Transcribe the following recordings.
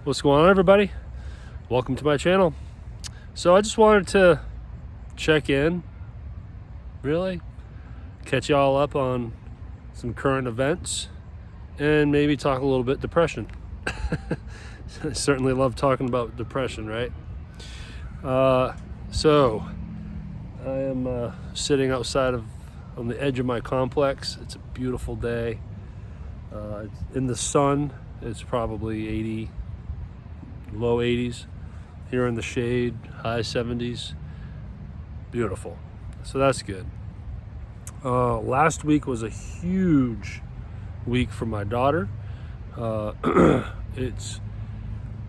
What's going on, everybody? Welcome to my channel. So I just wanted to check in, really catch y'all up on some current events and maybe talk a little bit depression. I certainly love talking about depression, right? So I am sitting outside on the edge of my complex. It's a beautiful day. In the sun. It's probably 80, low 80s. Here in the shade, high 70s. Beautiful. So that's good. Last week was a huge week for my daughter. It's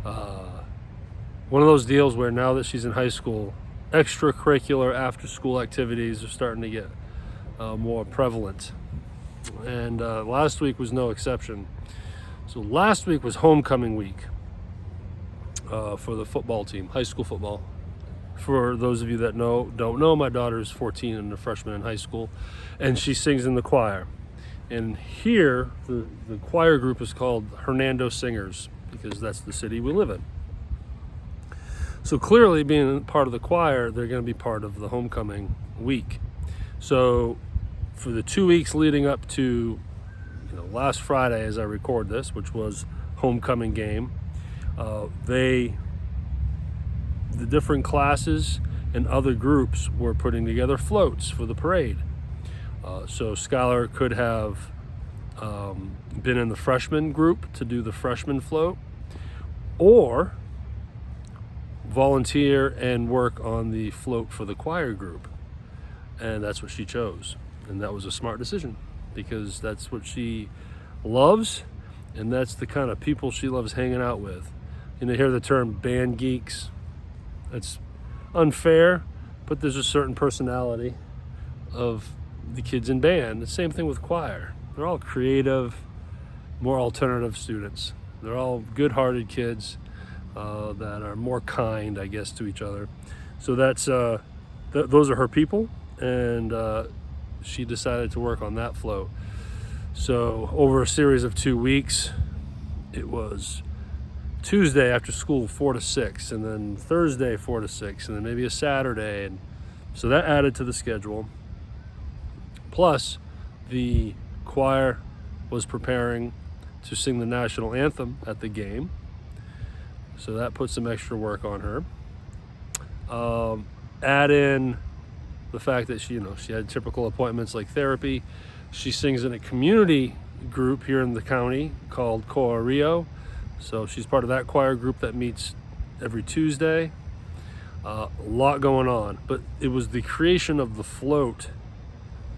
one of those deals where now that she's in high school, extracurricular after-school activities are starting to get more prevalent. And last week was no exception. So last week was homecoming week for the football team, high school football. For those of you that don't know, my daughter is 14 and a freshman in high school, and she sings in the choir. And here, the choir group is called Hernando Singers because that's the city we live in. So clearly, being part of the choir, they're going to be part of the homecoming week. So for the 2 weeks leading up to last Friday, as I record this, which was homecoming game, the different classes and other groups were putting together floats for the parade. So Skylar could have been in the freshman group to do the freshman float, or volunteer and work on the float for the choir group. And that's what she chose. And that was a smart decision because that's what she loves, and that's the kind of people she loves hanging out with. You hear the term band geeks. That's unfair, but there's a certain personality of the kids in band. The same thing with choir. They're all creative, more alternative students. They're all good-hearted kids that are more kind, I guess, to each other. So that's those are her people, and she decided to work on that float. So over a series of 2 weeks, it was Tuesday after school 4 to 6, and then Thursday 4 to 6, and then maybe a Saturday, and so that added to the schedule. Plus, the choir was preparing to sing the national anthem at the game, so that put some extra work on her. Add in the fact that she had typical appointments like therapy. She sings in a community group here in the county called Coa Rio. So she's part of that choir group that meets every Tuesday. A lot going on, but it was the creation of the float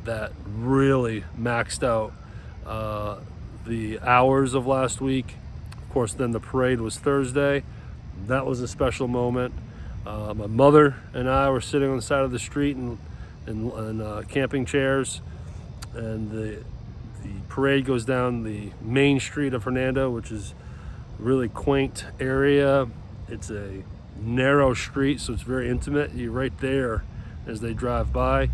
that really maxed out the hours of last week. Of course, then the parade was Thursday. That was a special moment. My mother and I were sitting on the side of the street in camping chairs, and the parade goes down the main street of Hernando, which is a really quaint area. It's a narrow street, so it's very intimate. You're right there as they drive by.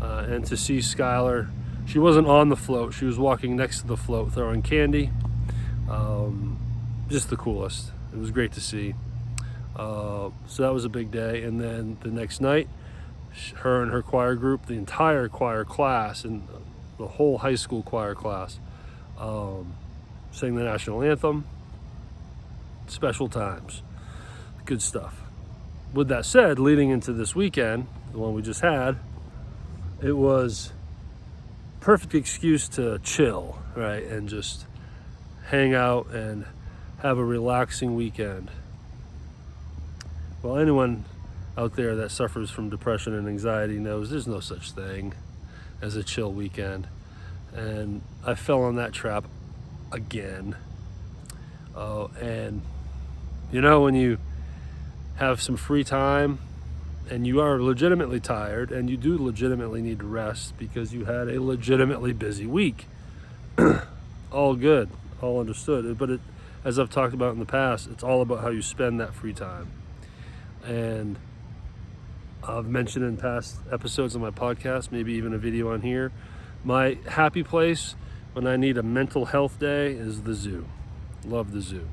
And to see Skylar, she wasn't on the float. She was walking next to the float throwing candy. Just the coolest. It was great to see. So that was a big day. And then the next night, her and her choir group, the entire choir class and the whole high school choir class, sang the national anthem. Special times. Good stuff. With that said, leading into this weekend, the one we just had, it was perfect excuse to chill, right? And just hang out and have a relaxing weekend. Well, anyone out there that suffers from depression and anxiety knows there's no such thing as a chill weekend. And I fell on that trap again. And when you have some free time and you are legitimately tired and you do legitimately need to rest because you had a legitimately busy week, all good, all understood. But as I've talked about in the past, it's all about how you spend that free time. And I've mentioned in past episodes of my podcast, maybe even a video on here, my happy place when I need a mental health day is the zoo. Love the zoo.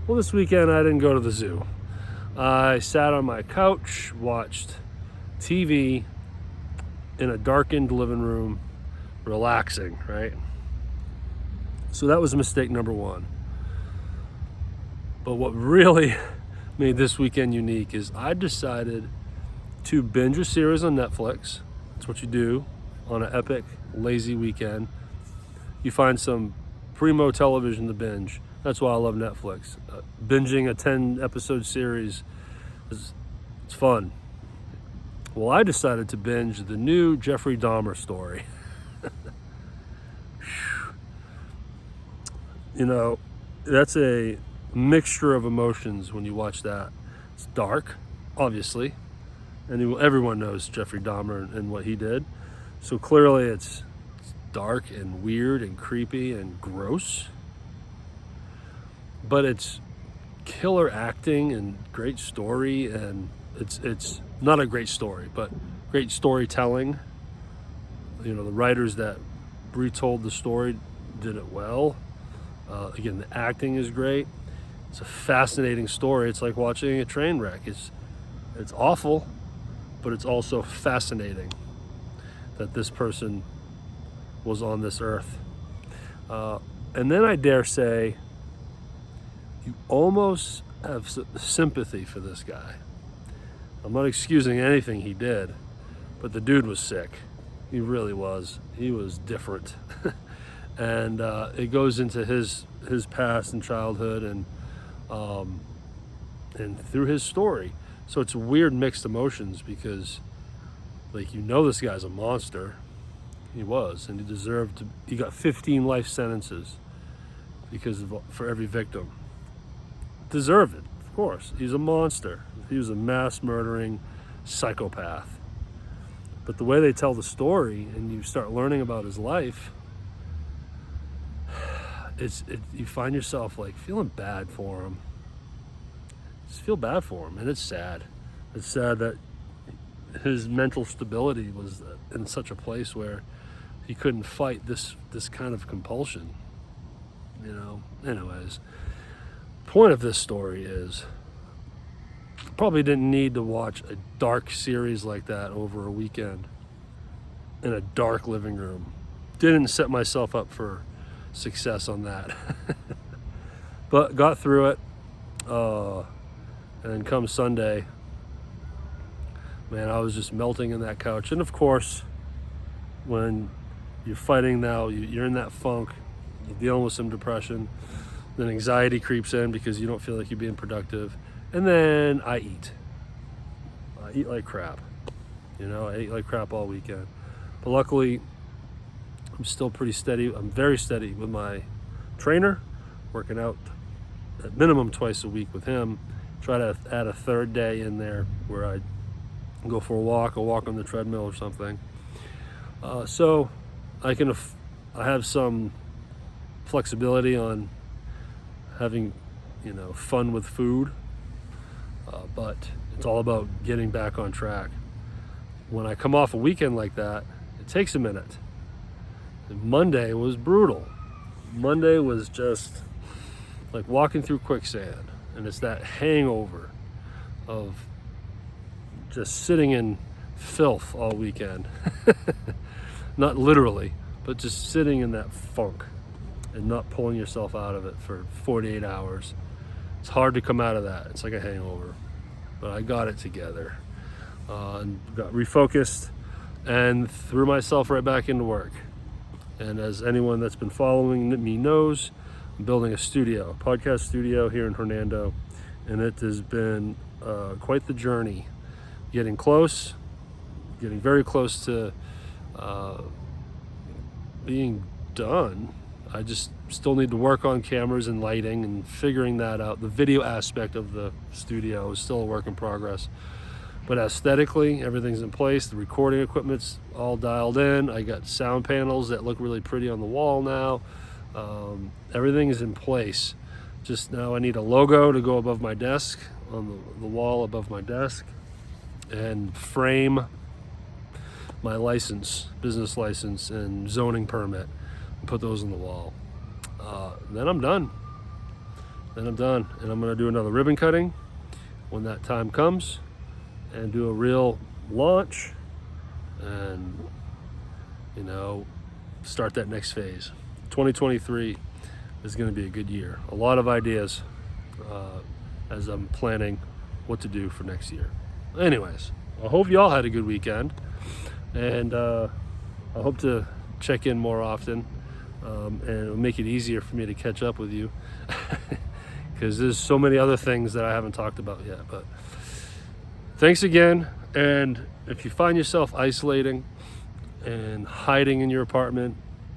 Well, this weekend I didn't go to the zoo. I sat on my couch, watched TV in a darkened living room, relaxing, right? So that was mistake number one. But what really made this weekend unique is I decided to binge a series on Netflix. That's what you do on an epic, lazy weekend. You find some primo television to binge. That's why I love Netflix. Binging a 10-episode series it's fun. Well, I decided to binge the new Jeffrey Dahmer story. You know, that's a mixture of emotions when you watch that. It's dark, obviously, and everyone knows Jeffrey Dahmer and what he did. So clearly it's dark and weird and creepy and gross. But it's killer acting and great story, and it's not a great story, but great storytelling. You know, the writers that retold the story did it well. Again, the acting is great. It's a fascinating story. It's like watching a train wreck. It's awful, but it's also fascinating that this person was on this earth. And then I dare say, you almost have sympathy for this guy. I'm not excusing anything he did, but the dude was sick. He really was. He was different. And it goes into his past and childhood and through his story. So it's weird mixed emotions because, like, you know, this guy's a monster. He was, and he got 15 life sentences for every victim. Deserved it, of course. He's a monster. He was a mass murdering psychopath. But the way they tell the story and you start learning about his life, you find yourself like feeling bad for him. Just feel bad for him, and it's sad. It's sad that his mental stability was in such a place where he couldn't fight this kind of compulsion. You know. Anyways, point of this story is probably didn't need to watch a dark series like that over a weekend in a dark living room. Didn't set myself up for success on that. But got through it, and come Sunday, man, I was just melting in that couch. And of course, when you're fighting now, you're in that funk, you're dealing with some depression, then anxiety creeps in because you don't feel like you're being productive. And then I eat like crap. You know, I ate like crap all weekend. But luckily, I'm still pretty steady. I'm very steady with my trainer, working out at minimum twice a week with him. Try to add a third day in there where I go for a walk on the treadmill or something. So I have some flexibility on having, fun with food, but it's all about getting back on track. When I come off a weekend like that, it takes a minute. And Monday was brutal. Monday was just like walking through quicksand, and it's that hangover of just sitting in filth all weekend. Not literally, but just sitting in that funk and not pulling yourself out of it for 48 hours. It's hard to come out of that. It's like a hangover. But I got it together and got refocused and threw myself right back into work. And as anyone that's been following me knows, I'm building a podcast studio here in Hernando, and it has been quite the journey. Getting very close to being done. I just still need to work on cameras and lighting and figuring that out. The video aspect of the studio is still a work in progress. But aesthetically, everything's in place. The recording equipment's all dialed in. I got sound panels that look really pretty on the wall now. Everything is in place. Just now I need a logo to go above my desk, on the wall above my desk, and frame my business license and zoning permit, and put those on the wall. Then I'm done. then I'm done. And I'm gonna do another ribbon cutting when that time comes and do a real launch and, you know, start that next phase. 2023 is gonna be a good year. A lot of ideas as I'm planning what to do for next year. Anyways, I hope y'all had a good weekend, and I hope to check in more often, and it'll make it easier for me to catch up with you because there's so many other things that I haven't talked about yet. But thanks again, and if you find yourself isolating and hiding in your apartment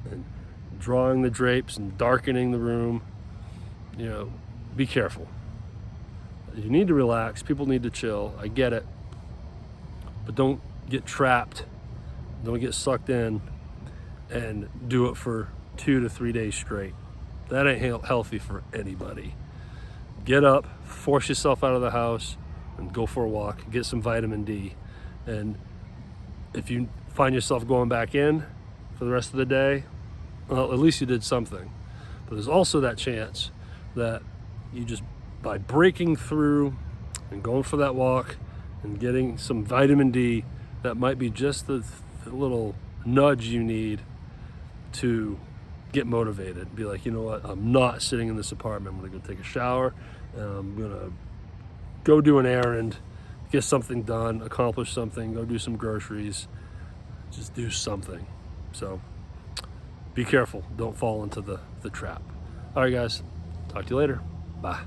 and drawing the drapes and darkening the room, you know, be careful. You need to relax. People need to chill. I get it. But don't get trapped. Don't get sucked in and do it for 2 to 3 days straight. That ain't healthy for anybody. Get up, force yourself out of the house, and go for a walk. Get some vitamin D. And if you find yourself going back in for the rest of the day, well, at least you did something. But there's also that chance that you just, by breaking through and going for that walk and getting some vitamin D, that might be just the little nudge you need to get motivated. Be like, you know what, I'm not sitting in this apartment. I'm gonna go take a shower, and I'm gonna go do an errand, get something done, accomplish something, go do some groceries, just do something. So be careful, don't fall into the trap. All right guys, talk to you later. Bye.